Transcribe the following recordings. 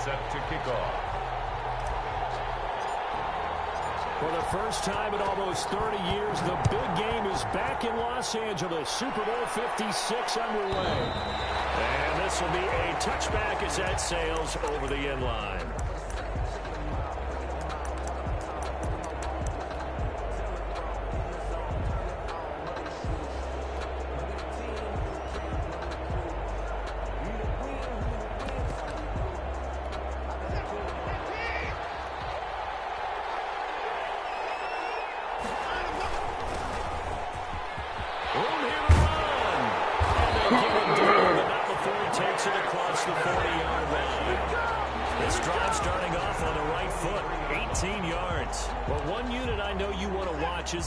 set to kick off. For the first time in almost 30 years, the big game is back in Los Angeles. Super Bowl 56 underway. And this will be a touchback as that sails over the end line.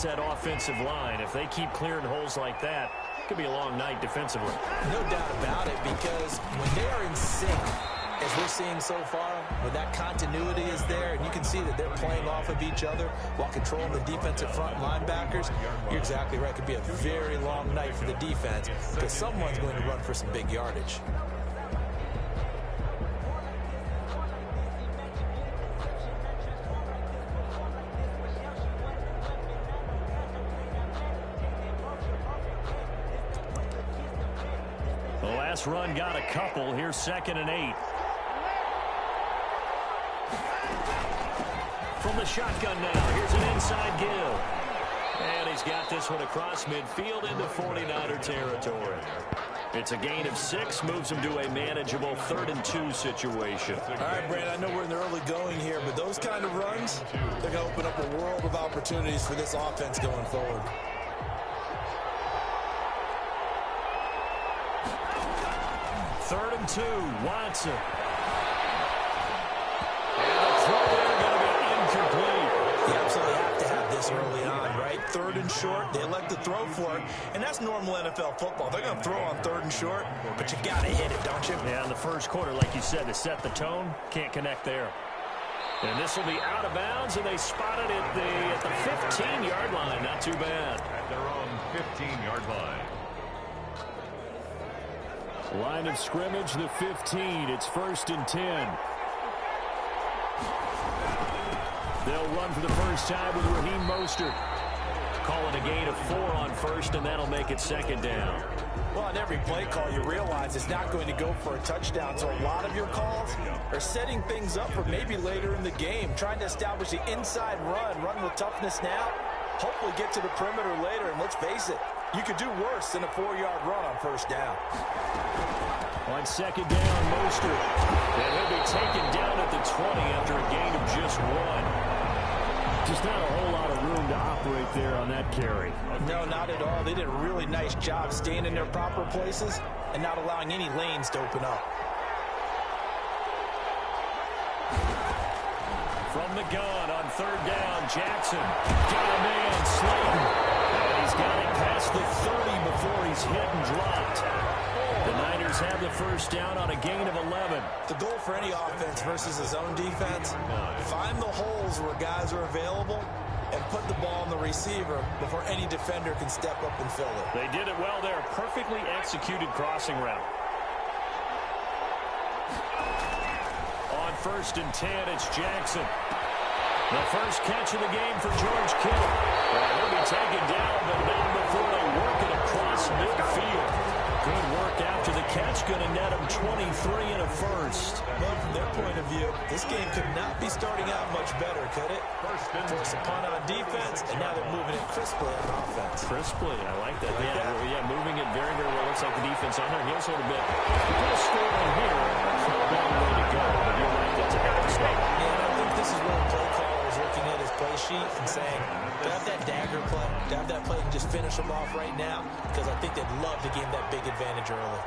That offensive line, if they keep clearing holes like that, it could be a long night defensively. No doubt about it, because when they are in sync, as we're seeing so far, when that continuity is there, and you can see that they're playing off of each other while controlling the defensive front linebackers, you're exactly right. It could be a very long night for the defense, because someone's going to run for some big yardage. Run got a couple. Here's 2nd and 8. From the shotgun now. Here's an inside give. And he's got this one across midfield into 49er territory. It's a gain of 6. Moves him to a manageable 3rd and 2 situation. All right, Brandon, I know we're in the early going here, but those kind of runs, they're going to open up a world of opportunities for this offense going forward. 3rd and 2, Watson. And the throw there going to be incomplete. You absolutely have to have this early on, right? 3rd and short, they elect to throw for it, and that's normal NFL football. They're going to throw on 3rd and short, but you got to hit it, don't you? Yeah, in the first quarter, like you said, to set the tone, can't connect there. And this will be out of bounds, and they spot it at the 15-yard line. Not too bad. At their own 15-yard line. Line of scrimmage, the 15. It's 1st and 10. They'll run for the first time with Raheem Mostert. Calling a gain of 4 on 1st, and that'll make it 2nd down. Well, on every play call, you realize it's not going to go for a touchdown. So a lot of your calls are setting things up for maybe later in the game, trying to establish the inside run with toughness now, hopefully get to the perimeter later, and let's face it, you could do worse than a 4-yard run on 1st down. On 2nd down, Mostert. And he'll be taken down at the 20 after a gain of just 1. Just not a whole lot of room to operate there on that carry. No, not at all. They did a really nice job staying in their proper places and not allowing any lanes to open up. From the gun on 3rd down, Jackson. Got a man, Slayton. And he's got it past the 30 before he's hit and dropped. The Niners have the first down on a gain of 11. The goal for any offense versus his own defense, find the holes where guys are available and put the ball on the receiver before any defender can step up and fill it. They did it well there. Perfectly executed crossing route. On 1st and 10, it's Jackson. The first catch of the game for George Kittle. He'll be taken down, but not before they work it across midfield. Good work after the catch. Going to net them 23 and a first. Well, from their point of view, this game could not be starting out much better, could it? Force a punt on defense, and now they're moving it crisply on offense. Crisply, I like that. Yeah, moving it very, very well. Looks like the defense on their heels a little bit. If you put a score in here, it's not a bad way to go. But you're right, that's a bad start. Yeah, and I think this is where the play caller is looking at his play sheet and saying, to have that dagger play, to have that play and just finish them off right now, because I think they'd love to gain that big advantage early.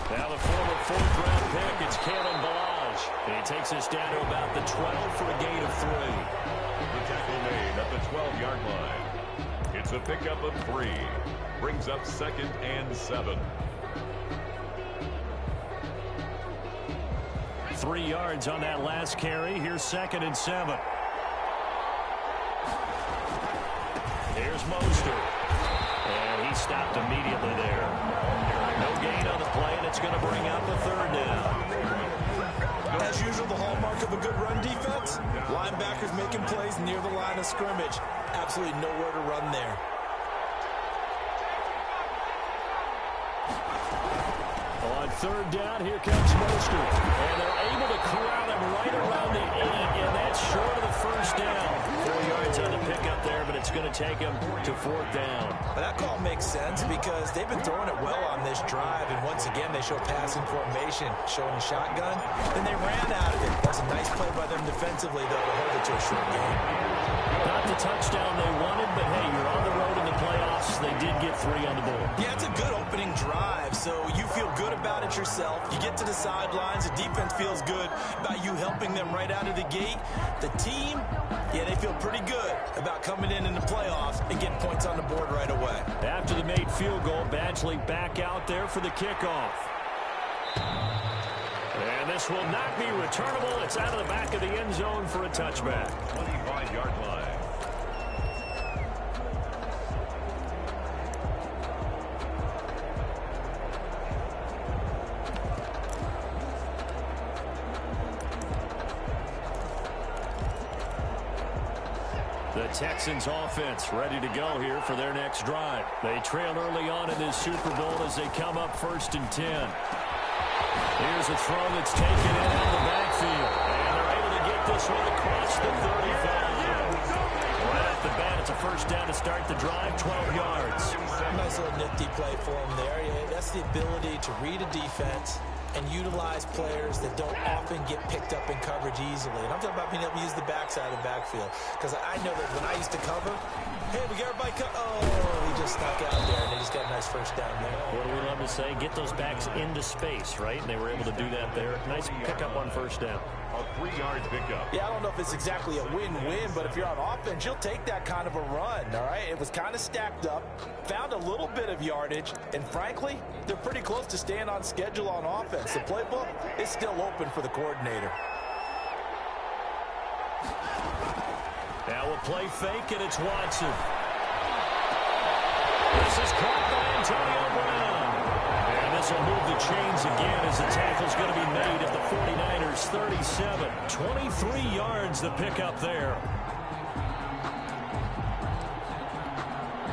Now the former 4th-round pick, it's Kalen Ballage. And he takes us down to about the 12 for a gain of 3. The tackle made at the 12-yard line. It's a pickup of 3. Brings up 2nd and 7. 3 yards on that last carry. Here's 2nd and 7. Here's Mostert. And he stopped immediately there. No gain on the play, and it's going to bring up a third down. As usual, the hallmark of a good run defense, linebackers making plays near the line of scrimmage. Absolutely nowhere to run there. On third down, here comes Mostert. And they're able to corral him right around the 8, and that's short of the first down. 4 yards on the pickup there, but it's going to take him to fourth down. But that call makes sense because they've been throwing it well on this drive, and once again, they show passing formation, showing a shotgun. Then they ran out of it. That's a nice play by them defensively, though, to hold it to a short game. Not the touchdown they wanted, but hey, you're on the road in the playoffs. They did get 3 on the board. Yeah, it's a good opening drive, so you feel good about it yourself. You get to the sidelines, the defense feels good about you helping them right out of the gate. The team, yeah, they feel pretty good about coming in the playoffs and getting points on the board right away. After the made field goal, Badgley back out there for the kickoff. And this will not be returnable. It's out of the back of the end zone for a touchback. 25-yard line. The Texans offense ready to go here for their next drive. They trail early on in this Super Bowl as they come up 1st and 10. Here's a throw that's taken in out of the backfield. And they're able to get this one across the 35. Right off the bat, it's a first down to start the drive, 12 yards. Nice little nifty play for him there. Yeah, that's the ability to read a defense and utilize players that don't often get picked up in coverage easily. And I'm talking about being able to use the backside of the backfield. Because I know that when I used to cover, hey, we got everybody oh, he just snuck out there, and they just got a nice first down there. What do we love to say? Get those backs into space, right? And they were able to do that there. Nice pickup on first down. A 3-yard pickup. Yeah, I don't know if it's exactly a win-win, but if you're on offense, you'll take that kind of a run, all right? It was kind of stacked up, found a little bit of yardage, and frankly, they're pretty close to staying on schedule on offense. The playbook is still open for the coordinator. Now we'll play fake, and it's Watson. This is caught by Antonio Brown. And this will move the chains again as the tackle's going to be made at the 49ers 37. 23 yards the pickup there.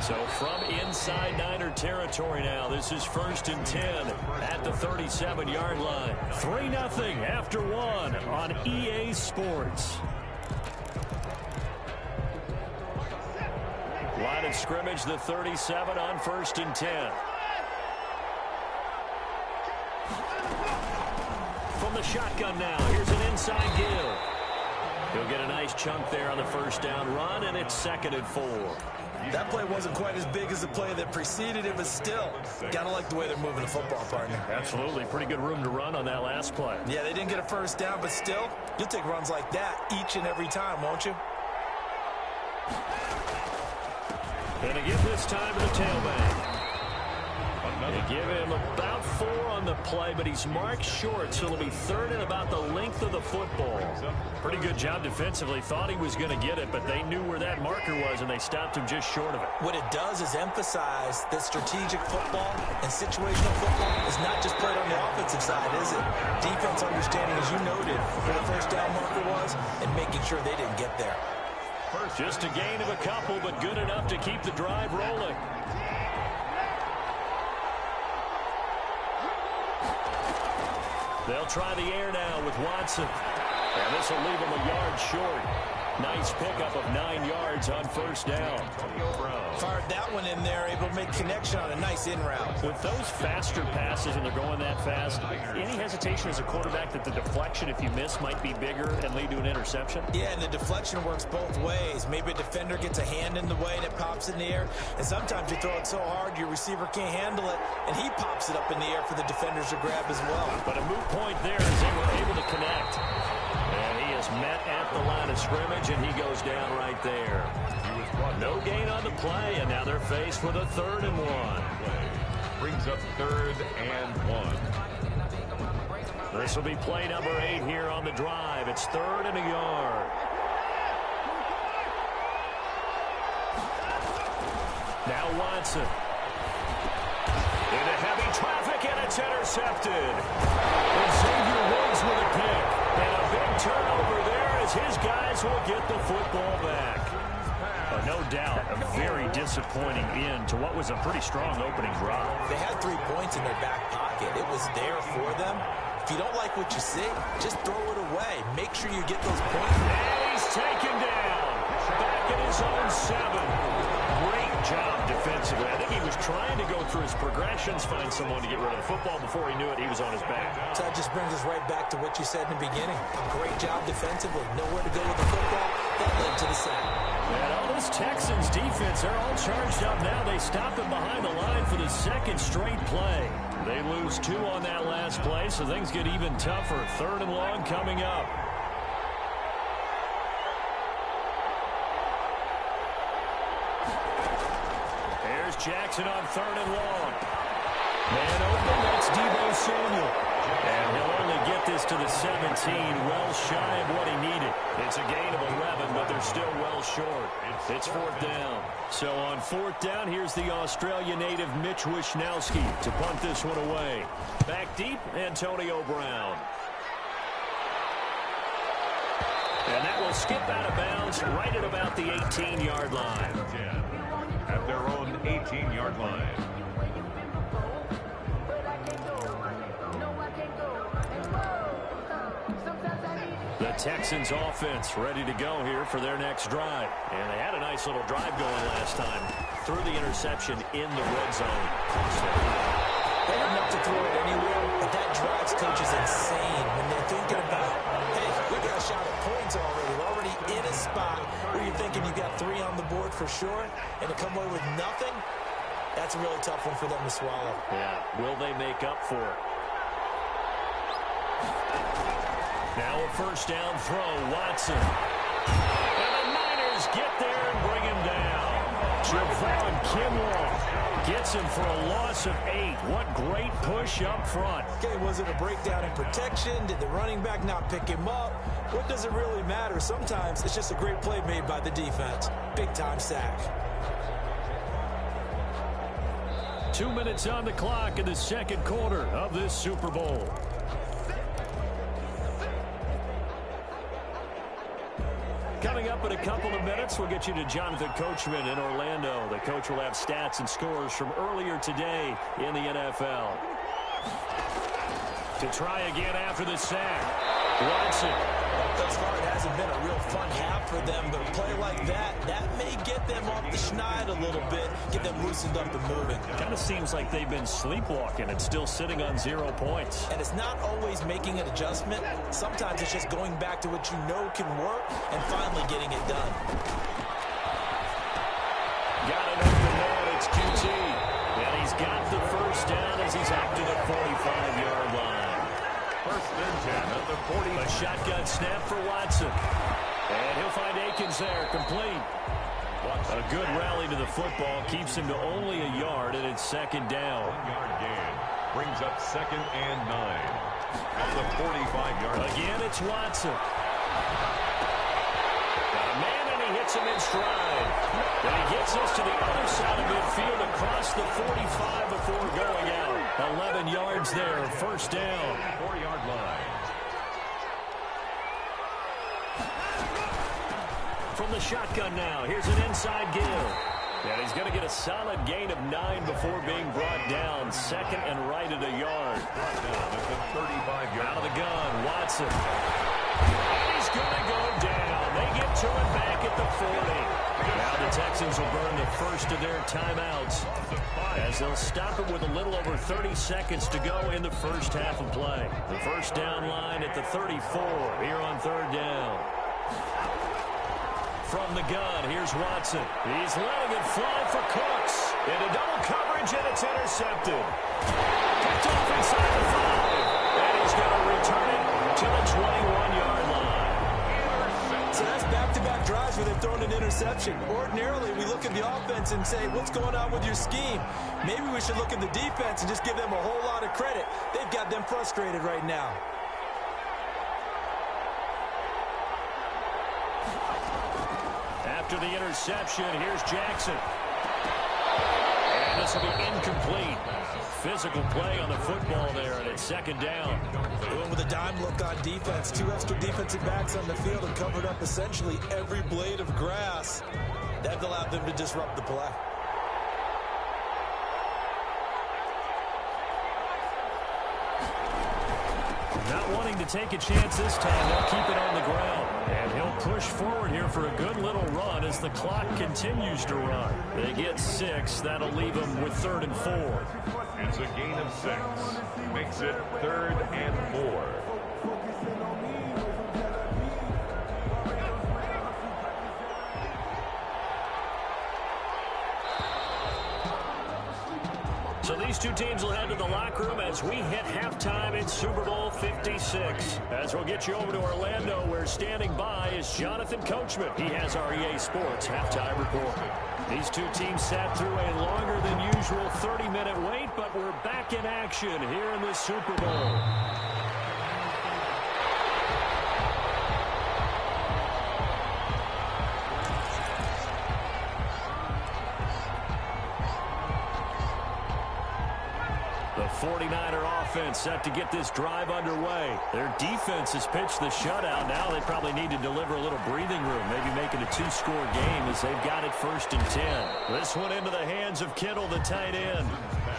So from inside Niner territory now, this is 1st and 10 at the 37-yard line. 3-0 after 1 on EA Sports. Line of scrimmage, the 37 on 1st and 10. From the shotgun now, here's an inside Gill. He'll get a nice chunk there on the first down run, and it's 2nd and 4. That play wasn't quite as big as the play that preceded it, but still, gotta like the way they're moving the football, partner. Absolutely. Pretty good room to run on that last play. Yeah, they didn't get a first down, but still, you'll take runs like that each and every time, won't you? And to give this time to the tailback. They give him about 4 on the play, but he's marked short, so it'll be 3rd and about the length of the football. Pretty good job defensively. Thought he was going to get it, but they knew where that marker was, and they stopped him just short of it. What it does is emphasize that strategic football and situational football is not just played on the offensive side, is it? Defense understanding, as you noted, where the first down marker was and making sure they didn't get there. Just a gain of a couple, but good enough to keep the drive rolling. They'll try the air now with Watson. And this will leave him a yard short. Nice pickup of 9 yards on first down. Fired that one in there, able to make connection on a nice in route. With those faster passes and they're going that fast, any hesitation as a quarterback that the deflection, if you miss, might be bigger and lead to an interception? Yeah, and the deflection works both ways. Maybe a defender gets a hand in the way and it pops in the air. And sometimes you throw it so hard your receiver can't handle it, and he pops it up in the air for the defenders to grab as well. But a moot point there as they were able to connect. And he is met at the line of scrimmage, and he goes down right there. No gain on the play, and now they're faced with a 3rd and 1. Brings up 3rd and 1. This will be play number 8 here on the drive. It's 3rd and a yard. Now Watson. it's intercepted. And Xavier Woods with a pick. And a big turnover there as his guys will get the football back. No doubt, a very disappointing end to what was a pretty strong opening drive. They had 3 points in their back pocket. It was there for them. If you don't like what you see, just throw it away. Make sure you get those points. And he's taken down. Back at his own 7. Great job defensively. I think he was trying to go through his progressions, find someone to get rid of the football. Before he knew it, he was on his back. So that just brings us right back to what you said in the beginning. A great job defensively. Nowhere to go with the football. That led to the sack. And all this Texans defense, they're all charged up now. They stop him behind the line for the second straight play. They lose 2 on that last play, so things get even tougher. 3rd and long coming up. There's Jackson on 3rd and long. Man open, that's Deebo Samuel. And he'll only get this to the 17, well shy of what he needed. It's a gain of 11, but they're still well short. It's 4th down. So on 4th down, here's the Australia native Mitch Wishnowsky to punt this one away. Back deep, Antonio Brown. And that will skip out of bounds right at about the 18-yard line. At their own 18-yard line. The Texans offense ready to go here for their next drive. And they had a nice little drive going last time. Threw the interception in the red zone. They have enough to throw it anywhere, but that drives coaches insane when they're thinking about, hey, we got a shot at points already. We're already in a spot where you're thinking you got 3 on the board for sure, and to come away with nothing, that's a really tough one for them to swallow. Yeah, will they make up for it? Now a 1st down throw, Watson. And the Niners get there and bring him down. Javon Kinlaw gets him for a loss of 8. What great push up front. Okay, was it a breakdown in protection? Did the running back not pick him up? What does it really matter? Sometimes it's just a great play made by the defense. Big-time sack. 2 minutes on the clock in the 2nd quarter of this Super Bowl. Coming up in a couple of minutes, we'll get you to Jonathan Coachman in Orlando. The coach will have stats and scores from earlier today in the NFL. To try again after the sack, Watson. Thus far, it hasn't been a real fun half for them, but a play like that may get them off the schneid a little bit, get them loosened up and moving. Kind of seems like they've been sleepwalking and still sitting on 0 points. And it's not always making an adjustment. Sometimes it's just going back to what you know can work and finally getting it done. Got it open there, it's QT. And he's got the 1st down as he's up to the 45-yard line. 1st and 10 at the 40. A shotgun snap for Watson. And he'll find Akins there, complete. A good rally to the football keeps him to only a yard, and it's 2nd down. 1-yard gain brings up 2nd and 9 at the 45-yard line. Again, it's Watson. Got a man, and he hits him in stride. And he gets us to the other side of midfield across the 45 before going out. 11 yards there, 1st down. 4-yard line. From the shotgun now, here's an inside give. And he's going to get a solid gain of 9 before being brought down. 2nd and right at a yard. Brought down at the 35-yard. Out of the gun, Watson. And he's going to go down. They get to him back at the 40. Now the Texans will burn the first of their timeouts as they'll stop him with a little over 30 seconds to go in the first half of play. The 1st down line at the 34 here on 3rd down. From the gun, here's Watson. He's letting it fly for Cooks. Into double coverage, and it's intercepted. Picked off inside the 5. And he's going to return it to the 21-yard line. So that's back-to-back drives where they've thrown an interception. Ordinarily, we look at the offense and say, what's going on with your scheme? Maybe we should look at the defense and just give them a whole lot of credit. They've got them frustrated right now. After the interception, here's Jackson. And And this will be incomplete. Physical play on the football there, and it's second down. Going with a dime look on defense. 2 extra defensive backs on the field and covered up essentially every blade of grass. That allowed them to disrupt the play. Not wanting to take a chance this time, they'll keep it on the ground. And he'll push forward here for a good little run as the clock continues to run. They get 6. That'll leave them with 3rd and 4. It's a gain of 6. Makes it 3rd and 4. So these two teams will head to the locker room as we hit halftime in Super Bowl 56. As we'll get you over to Orlando, where standing by is Jonathan Coachman. He has our EA Sports halftime report. These two teams sat through a longer than usual 30-minute wait, but we're back in action here in the Super Bowl. The 49er offense set to get this drive underway. Their defense has pitched the shutout. Now they probably need to deliver a little breathing room, maybe make it a 2-score game as they've got it 1st and 10. This one into the hands of Kittle, the tight end.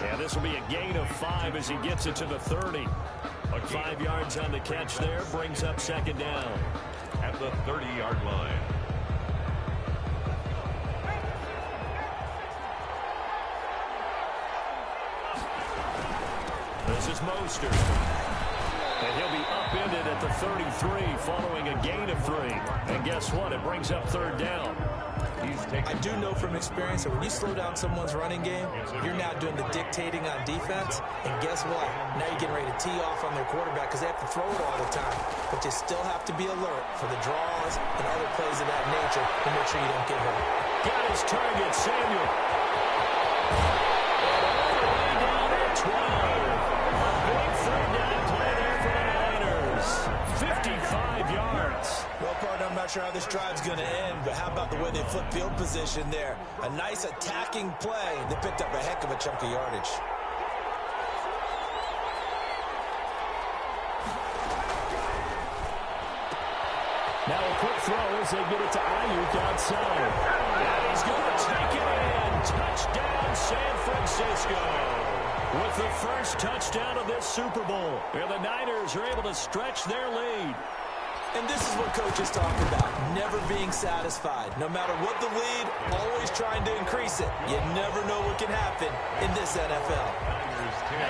Yeah, this will be a gain of 5 as he gets it to the 30. 5 yards on the catch there, brings up 2nd down. At the 30-yard line. This is Mostert. And he'll be upended at the 33 following a gain of 3. And guess what? It brings up 3rd down. I do know from experience that when you slow down someone's running game, you're now doing the dictating on defense. And guess what? Now you're getting ready to tee off on their quarterback because they have to throw it all the time. But you still have to be alert for the draws and other plays of that nature to make sure you don't get hurt. Got his target, Samuel. All the way down at 12. A big 3rd down play there for the Niners. 55 yards. Well, partner, I'm not sure how this drive's going to end, but how about the way they flip field position there? A nice attacking play. They picked up a heck of a chunk of yardage. Now a quick throw as they get it to Ayuk outside. And he's going to take it in. Touchdown, San Francisco. With the first touchdown of this Super Bowl. And the Niners are able to stretch their lead. And this is what coaches talk about, never being satisfied. No matter what the lead, always trying to increase it. You never know what can happen in this NFL.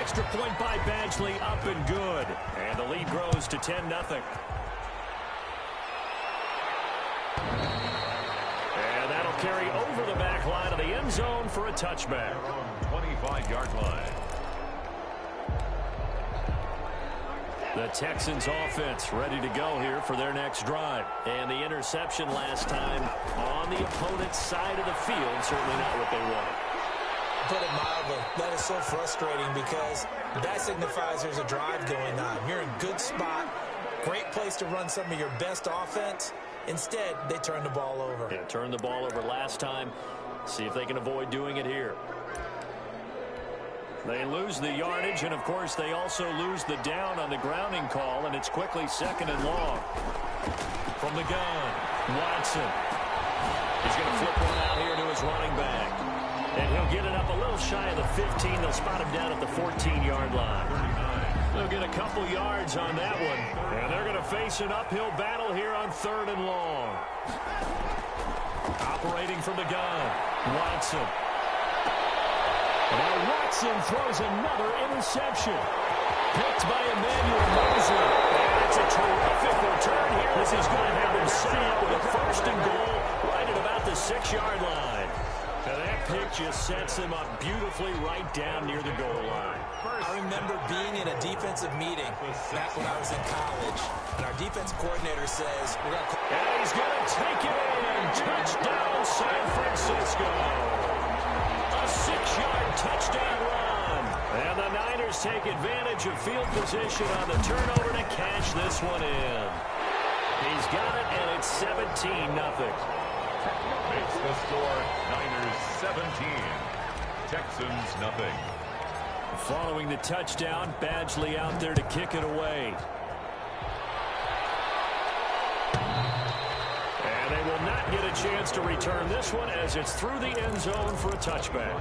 Extra point by Badgley, up and good. And the lead grows to 10-0. And that'll carry over the back line of the end zone for a touchback. 25-yard line. The Texans offense ready to go here for their next drive. And the interception last time on the opponent's side of the field, certainly not what they wanted. Put it mildly, that is so frustrating because that signifies there's a drive going on. You're in a good spot, great place to run some of your best offense. Instead, they turn the ball over. Yeah, turned the ball over last time. See if they can avoid doing it here. They lose the yardage, and, of course, they also lose the down on the grounding call, and it's quickly 2nd and long. From the gun, Watson. He's going to flip one out here to his running back. And he'll get it up a little shy of the 15. They'll spot him down at the 14-yard line. They'll get a couple yards on that one. And they're going to face an uphill battle here on 3rd and long. Operating from the gun, Watson. Now Watson throws another interception. Picked by Emmanuel Mosley. And it's a terrific return here. This is going to have him set up with a 1st and goal right at about the 6-yard line. And that pick just sets him up beautifully right down near the goal line. I remember being in a defensive meeting back when I was in college, and our defense coordinator says, we're going to call. And he's going to take it in. Touchdown, San Francisco. A 6-yard touchdown run. And the Niners take advantage of field position on the turnover to cash this one in. He's got it, and it's 17-0. Makes the score Niners 17. Texans, 0. Following the touchdown, Badgley out there to kick it away. And they will not get a chance to return this one as it's through the end zone for a touchback.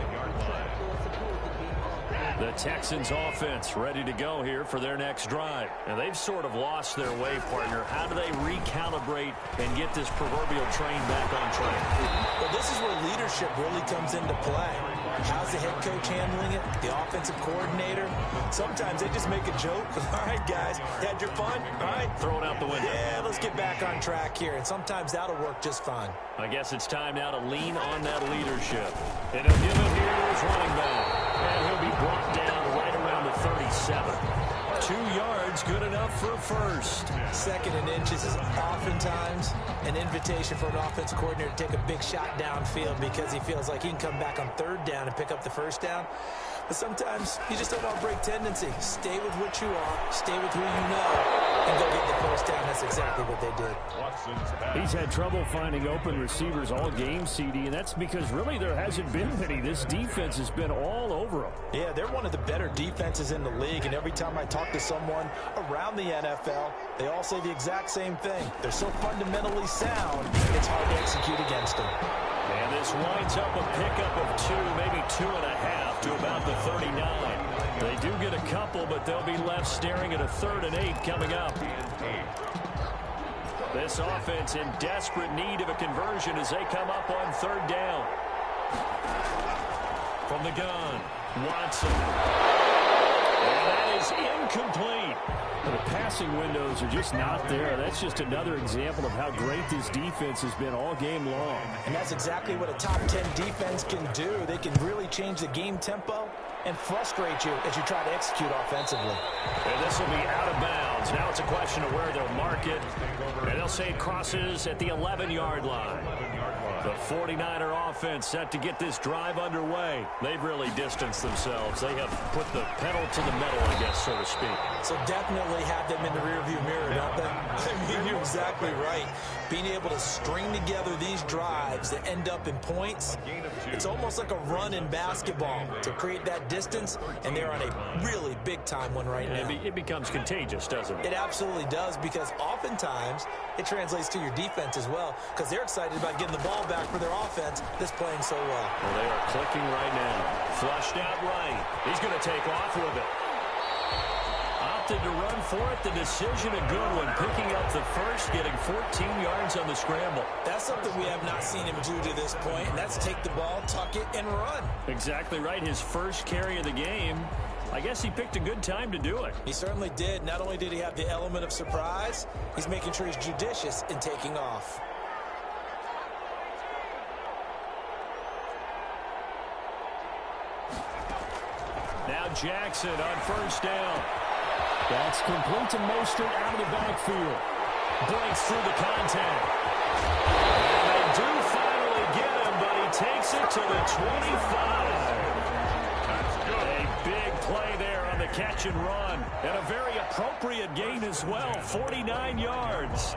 The Texans offense ready to go here for their next drive. And they've sort of lost their way, partner. How do they recalibrate and get this proverbial train back on track? Well, this is where leadership really comes into play. How's the head coach handling it? The offensive coordinator? Sometimes they just make a joke. All right, guys, you had your fun? All right. Throw it out the window. Yeah, let's get back on track here. And sometimes that'll work just fine. I guess it's time now to lean on that leadership. And he'll give it here to his running back. And he'll be brought down right around the 37. 2 yards, good enough for a first. 2nd and inches is oftentimes an invitation for an offense coordinator to take a big shot downfield because he feels like he can come back on 3rd down and pick up the 1st down. But sometimes you just don't want to break tendency. Stay with what you are, stay with who you know, and go get the 1st down. That's exactly what they did. He's had trouble finding open receivers all game, CD, and that's because really there hasn't been many. This defense has been all over them. Yeah, they're one of the better defenses in the league, and every time I talk to someone around the NFL, they all say the exact same thing. They're so fundamentally sound, it's hard to execute against them. And this winds up a pickup of 2, maybe 2.5 to about the 39. They do get a couple, but they'll be left staring at a 3rd and 8 coming up. This offense in desperate need of a conversion as they come up on 3rd down. From the gun, Watson. And that is incomplete. The passing windows are just not there. That's just another example of how great this defense has been all game long. And that's exactly what a top 10 defense can do. They can really change the game tempo and frustrate you as you try to execute offensively. And this will be out of bounds. Now it's a question of where they'll mark it. And they'll say it crosses at the 11-yard line. The 49er offense set to get this drive underway. They've really distanced themselves. They have put the pedal to the metal, I guess, so to speak. So definitely have them in the rearview mirror, don't they? I mean, you're exactly right. Being able to string together these drives that end up in points, it's almost like a run in basketball to create that distance, and they're on a really big-time one right now. It becomes contagious, doesn't it? It absolutely does, because oftentimes it translates to your defense as well, because they're excited about getting the ball back for their offense that's playing so well. Well, they are clicking right now. Flushed out right. He's going to take off with it. Opted to run for it. The decision a good one. Picking up the first, getting 14 yards on the scramble. That's something we have not seen him do to this point, and that's take the ball, tuck it, and run. Exactly right. His first carry of the game. I guess he picked a good time to do it. He certainly did. Not only did he have the element of surprise, he's making sure he's judicious in taking off. Now Jackson on 1st down. That's complete to Mostert out of the backfield. Breaks through the contact. And they do finally get him, but he takes it to the 25. A big play there on the catch and run. And a very appropriate gain as well, 49 yards.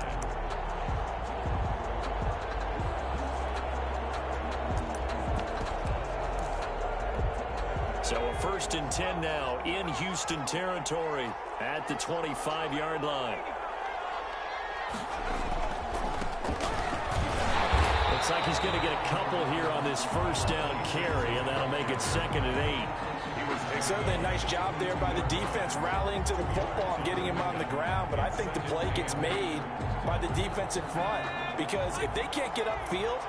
So a 1st and 10 now in Houston territory at the 25-yard line. Looks like he's going to get a couple here on this 1st down carry, and that'll make it 2nd and 8. Certainly a nice job there by the defense rallying to the football and getting him on the ground, but I think the play gets made by the defense in front, because if they can't get upfield,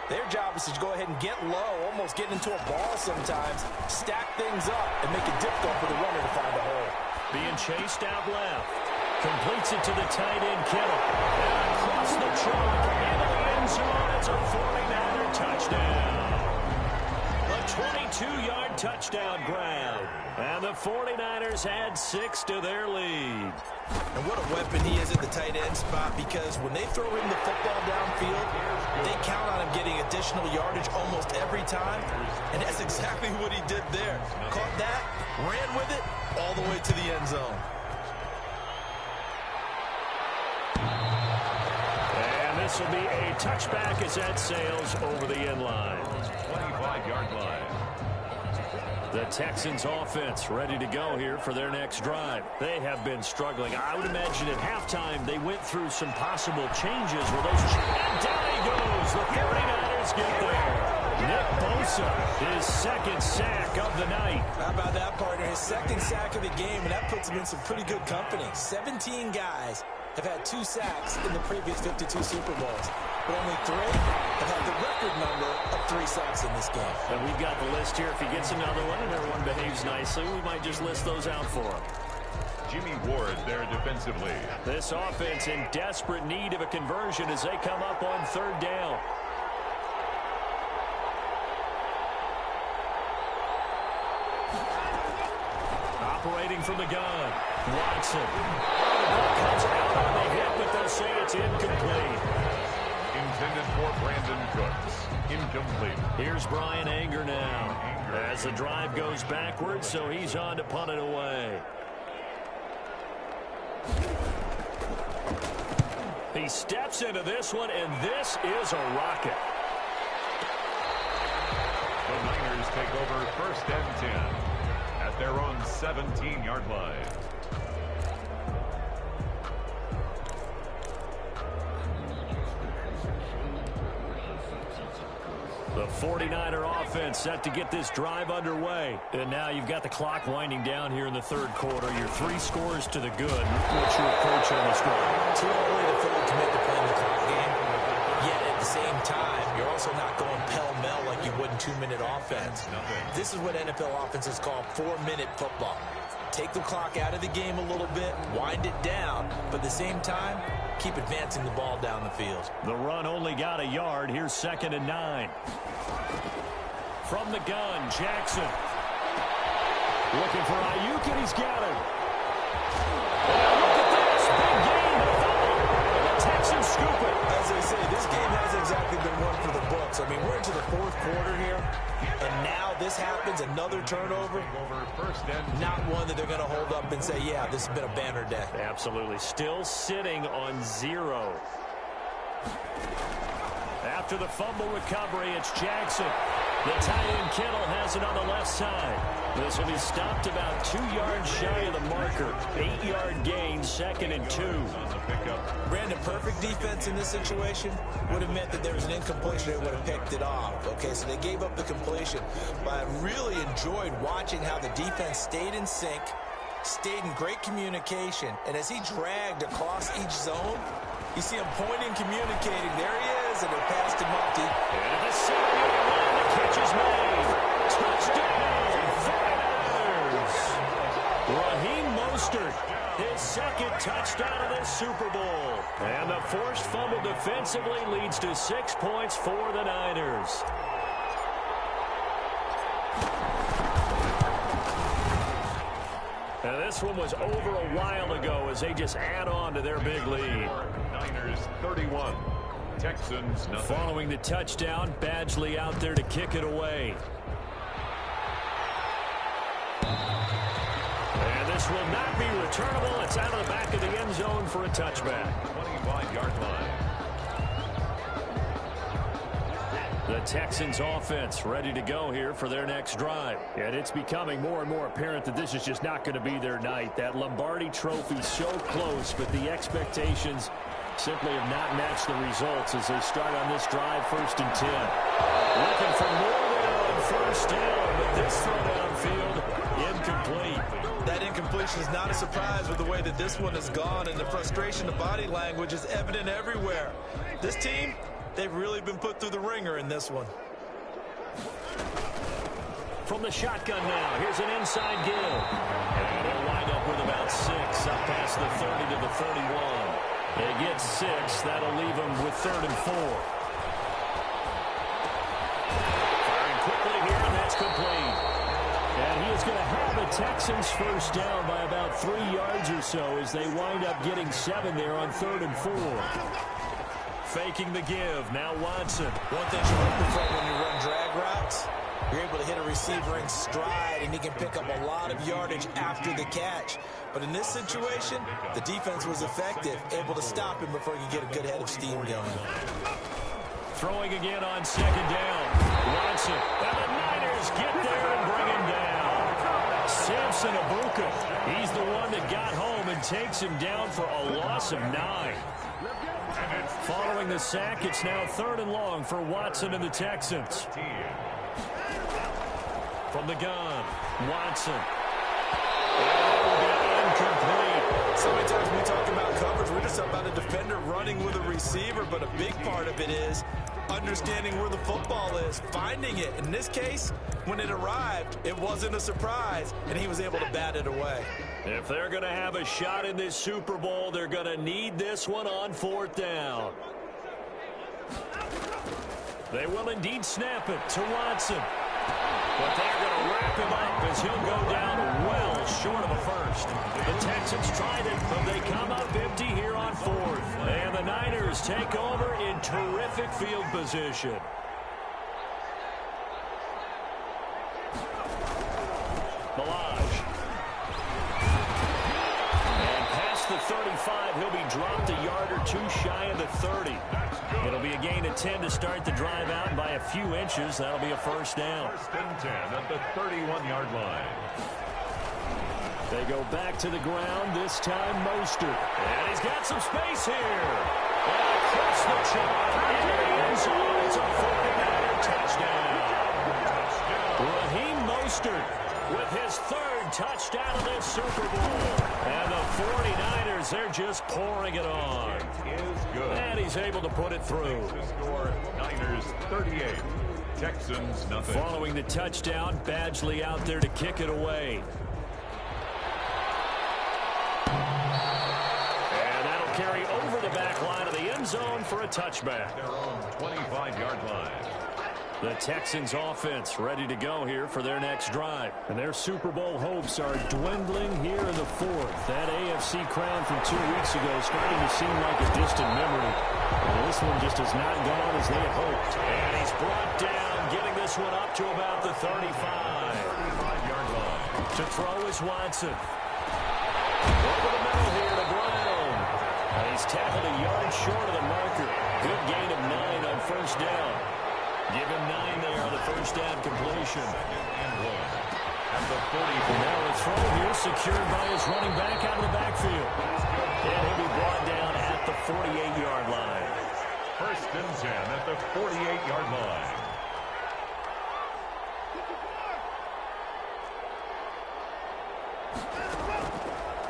their job is to go ahead and get low, almost get into a ball sometimes, stack things up, and make it difficult for the runner to find a hole. Being chased out left. Completes it to the tight end, Kittle. And across the chalk into the end zone. It's a 49er touchdown. A 22-yard touchdown grab. And the 49ers add 6 to their lead. And what a weapon he is at the tight end spot, because when they throw him the football downfield, they count on him getting additional yardage almost every time. And that's exactly what he did there. Caught that, ran with it, all the way to the end zone. And this will be a touchback as that sails over the end line. 25-yard line. The Texans offense ready to go here for their next drive. They have been struggling. I would imagine at halftime they went through some possible changes where those... And down he goes. The 49ers get there. Nick Bosa, his second sack of the night. How about that, partner? His second sack of the game, and that puts him in some pretty good company. 17 guys have had 2 sacks in the previous 52 Super Bowls. But only 3 have had the record number of 3 sacks in this game. And we've got the list here. If he gets another one and everyone behaves nicely, we might just list those out for him. Jimmy Ward there defensively. This offense in desperate need of a conversion as they come up on 3rd down. Operating from the gun, Watson. Comes out on the hit, but they'll say it's incomplete. Intended for Brandon Cooks. Incomplete. Here's Brian Anger now. As the drive goes backwards, so he's on to punt it away. He steps into this one, and this is a rocket. The Niners take over 1st and 10 at their own 17-yard line. The 49er offense set to get this drive underway. And now you've got the clock winding down here in the 3rd quarter. You're 3 scores to the good. What's your approach on this drive? Too early to fully commit to playing the clock game. Yet at the same time, you're also not going pell-mell like you would in 2-minute offense. This is what NFL offenses call 4-minute football. Take the clock out of the game a little bit, wind it down, but at the same time, keep advancing the ball down the field. The run only got a yard. Here's 2nd and 9. From the gun, Jackson. Looking for Ayuk, and he's got him. And look at this. Big gain. The Texans scoop it. As they say, this game hasn't exactly been one for the books. I mean, we're into the 4th quarter here, and now this happens, another turnover. Not one that they're going to hold up and say, yeah, this has been a banner day. Absolutely. Still sitting on 0. After the fumble recovery, it's Jackson. The tight end Kittle has it on the left side. This will be stopped about 2 yards shy of the marker. 8-yard gain, 2nd and 2. Brandon, perfect defense in this situation would have meant that there was an incompletion. They would have picked it off. Okay, so they gave up the completion. But I really enjoyed watching how the defense stayed in sync, stayed in great communication. And as he dragged across each zone, you see him pointing, communicating. There he is, and they passed him up deep. And the 7-yard line, the catch is made. Touchdown, 49ers. Raheem Mostert, his 2nd touchdown of this Super Bowl. And the forced fumble defensively leads to 6 points for the Niners. And this one was over a while ago as they just add on to their big lead. Niners 31. Texans nothing. Following the touchdown, Badgley out there to kick it away. And this will not be returnable. It's out of the back of the end zone for a touchback. 25-yard line. The Texans offense ready to go here for their next drive. And it's becoming more and more apparent that this is just not going to be their night. That Lombardi trophy so close, but the expectations simply have not matched the results as they start on this drive, 1st and 10. Looking for more there on 1st down, but this throw downfield incomplete. That incompletion is not a surprise with the way that this one has gone, and the frustration of body language is evident everywhere. This team, they've really been put through the ringer in this one. From the shotgun now, here's an inside give. And they'll wind up with about 6 up past the 30 to the 31. They get 6. That'll leave them with 3rd and 4. Firing quickly here, and that's complete. And he is going to have the Texans 1st down by about 3 yards or so as they wind up getting 7 there on 3rd and 4. Faking the give. Now Watson. One thing you're looking for when you run drag routes, you're able to hit a receiver in stride, and he can pick up a lot of yardage after the catch. But in this situation, the defense was effective, able to stop him before he could get a good head of steam going. Throwing again on 2nd down. Watson. And the Niners get there and bring him down. He's the one that got home and takes him down for a loss of 9. Following the sack, it's now 3rd and long for Watson and the Texans. From the gun, Watson. It will be incomplete. So many times when we talk about coverage, we're just about a defender running with a receiver, but a big part of it is understanding where the football is, finding it. In this case, when it arrived, it wasn't a surprise, and he was able to bat it away. If they're going to have a shot in this Super Bowl, they're going to need this one on 4th down. They will indeed snap it to Watson. But they're going to wrap him up as he'll go down well short of a first. The Texans tried it, but they come up empty here on 4th. And the Niners take over in terrific field position. Milage. And past the 35, he'll be dropped a yard or two shy of the 30. It'll be a gain of 10 to start the drive out, and by a few inches, that'll be a first down. 1st and 10 at the 31-yard line. They go back to the ground, this time Mostert. And he's got some space here. And across the chalk into the end zone, it's a 49er touchdown. Raheem Mostert with his 3rd touchdown of this Super Bowl. And the 49ers, they're just pouring it on. Is good. And he's able to put it through. The score, Niners 38, Texans nothing. Following the touchdown, Badgley out there to kick it away. And that'll carry over the back line of the end zone for a touchback. Their own 25-yard line. The Texans offense ready to go here for their next drive. And their Super Bowl hopes are dwindling here in the 4th. That AFC crown from 2 weeks ago is starting to seem like a distant memory. And this one just has not gone as they had hoped. And he's brought down, getting this one up to about the 35. 35-yard line. To throw is Watson. Over the middle here to Brown. And he's tackled a yard short of the marker. Good gain of 9 on 1st down. Give him 9 there on the 1st down completion. 2nd and 1 at the 40. Now a throw here secured by his running back out of the backfield. And he'll be brought down at the 48-yard line. 1st and 10 at the 48-yard line.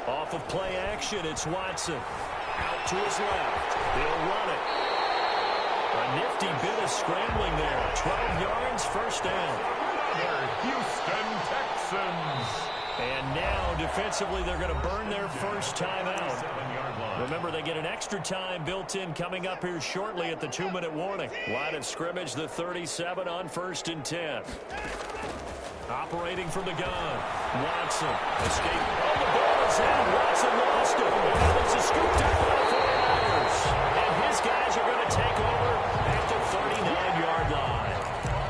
Off of play action, it's Watson. Out to his left. He'll run it. A nifty bit of scrambling there. 12 yards, 1st down. They're Houston Texans. And now, defensively, they're going to burn their first time out. 7-yard line. Remember, they get an extra time built in coming up here shortly at the 2-minute warning. Line of scrimmage, the 37 on 1st and 10. Operating from the gun. Watson. Escape. Oh, the ball is out. Watson lost it. And there's a scoop down by the 49ers. And his guys are going to take over at the 39-yard line.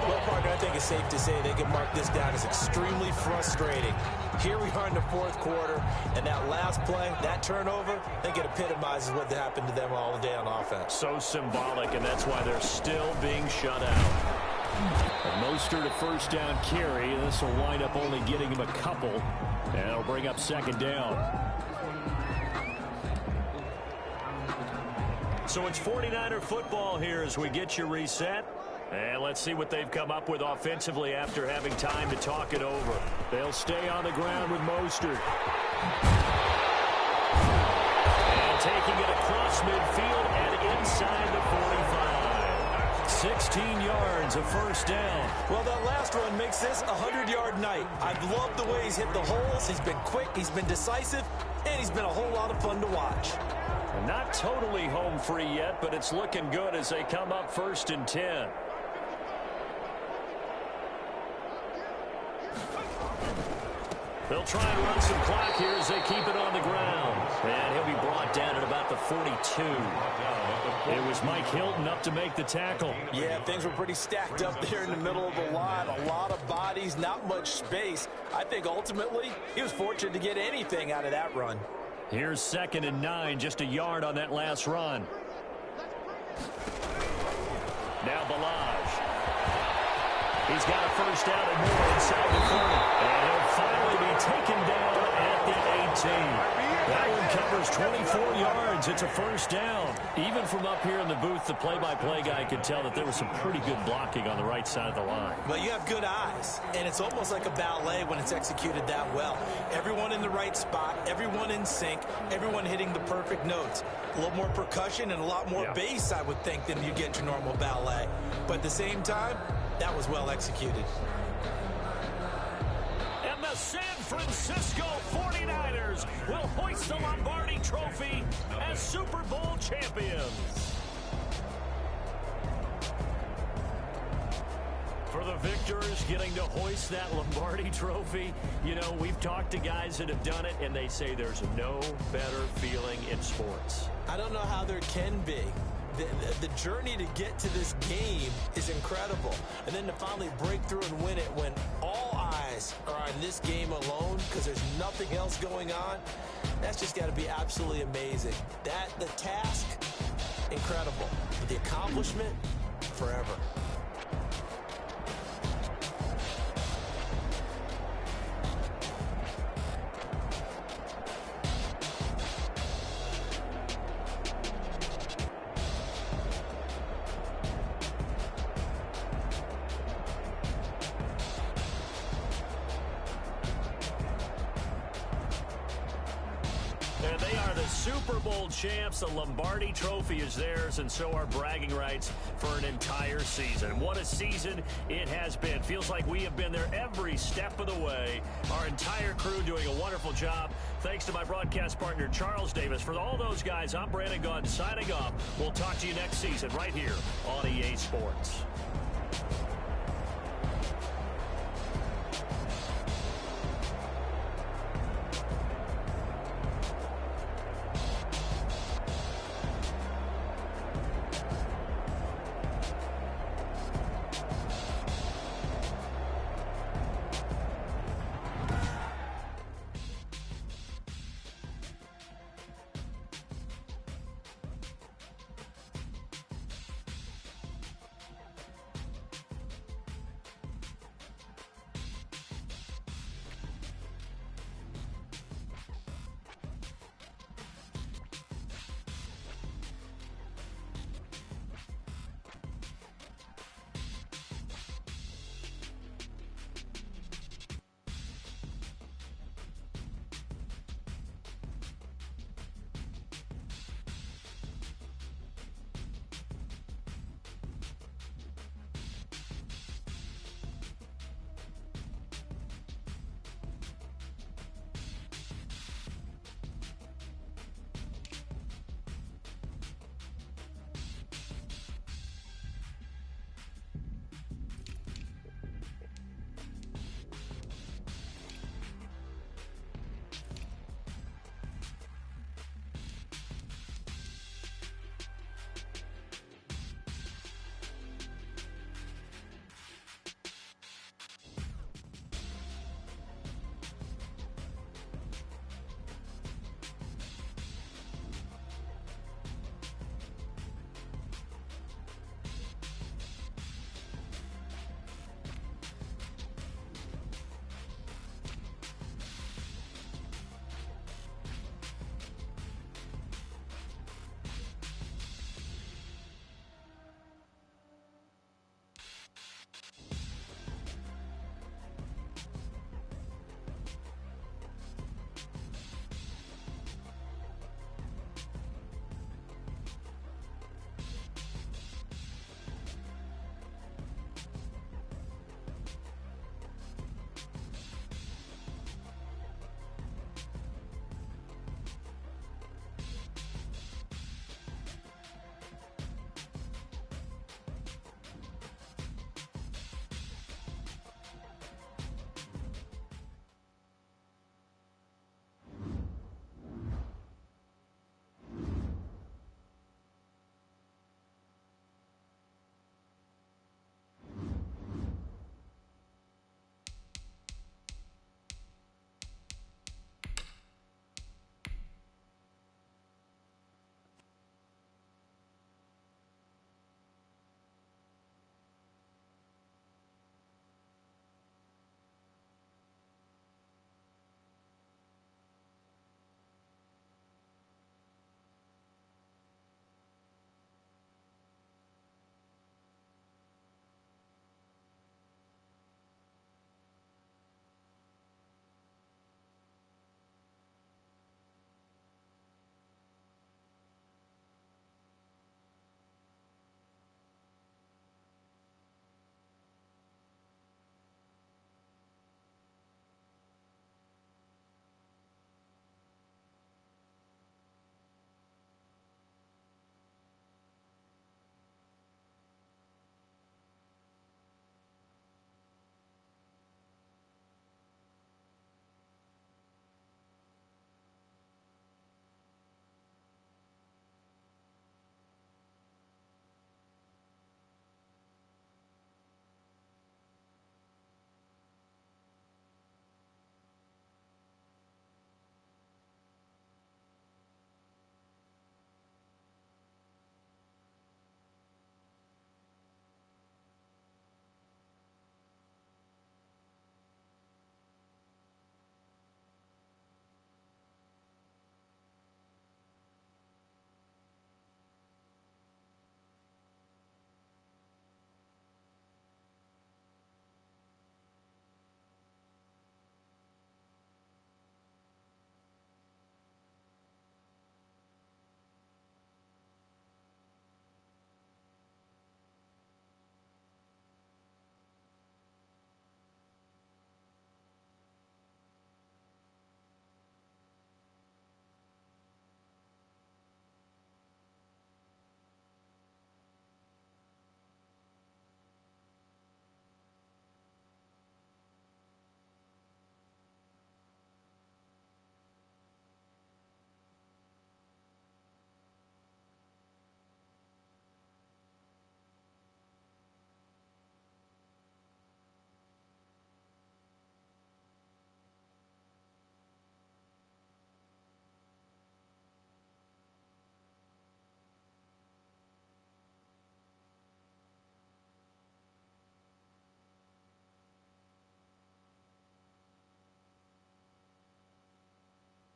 Well, partner, I think it's safe to say they can mark this down as extremely frustrating. Here we are in the 4th quarter, and that last play, that turnover, I think it epitomizes what happened to them all day on offense. So symbolic, and that's why they're still being shut out. Mostert a 1st down carry. This will wind up only getting him a couple, and it'll bring up 2nd down. So it's 49er football here as we get you reset. And let's see what they've come up with offensively after having time to talk it over. They'll stay on the ground with Mostert. And taking it across midfield and inside the 45. 16 yards, a 1st down. Well, that last run makes this a 100-yard night. I've loved the way he's hit the holes. He's been quick, he's been decisive, and he's been a whole lot of fun to watch. Not totally home free yet, but it's looking good as they come up 1st and 10. They'll try and run some clock here as they keep it on the ground. And he'll be brought down at about the 42. It was Mike Hilton up to make the tackle. Yeah, things were pretty stacked up there in the middle of the line. A lot of bodies, not much space. I think ultimately he was fortunate to get anything out of that run. Here's 2nd and 9, just a yard on that last run. Now Balaj. He's got a 1st down and more inside the 30. And he'll finally be taken That one covers 24 yards. It's a first down. Even from up here in the booth, the play-by-play guy could tell that there was some pretty good blocking on the right side of the line. Well, you have good eyes, and it's almost like a ballet when it's executed that well. Everyone in the right spot, everyone in sync, everyone hitting the perfect notes. A little more percussion and a lot more bass, I would think, than you get your normal ballet. But at the same time, that was well executed. And the San Francisco 49ers will hoist the Lombardi Trophy as Super Bowl champions. For the victors getting to hoist that Lombardi Trophy, you know, we've talked to guys that have done it, and they say there's no better feeling in sports. I don't know how there can be. The journey to get to this game is incredible. And then to finally break through and win it when all eyes are on this game alone because there's nothing else going on, that's just got to be absolutely amazing. The task, incredible. But the accomplishment, forever. And they are the Super Bowl champs. The Lombardi Trophy is theirs, and so are bragging rights for an entire season. What a season it has been. Feels like we have been there every step of the way. Our entire crew doing a wonderful job. Thanks to my broadcast partner, Charles Davis. For all those guys, I'm Brandon Gunn signing off. We'll talk to you next season right here on EA Sports.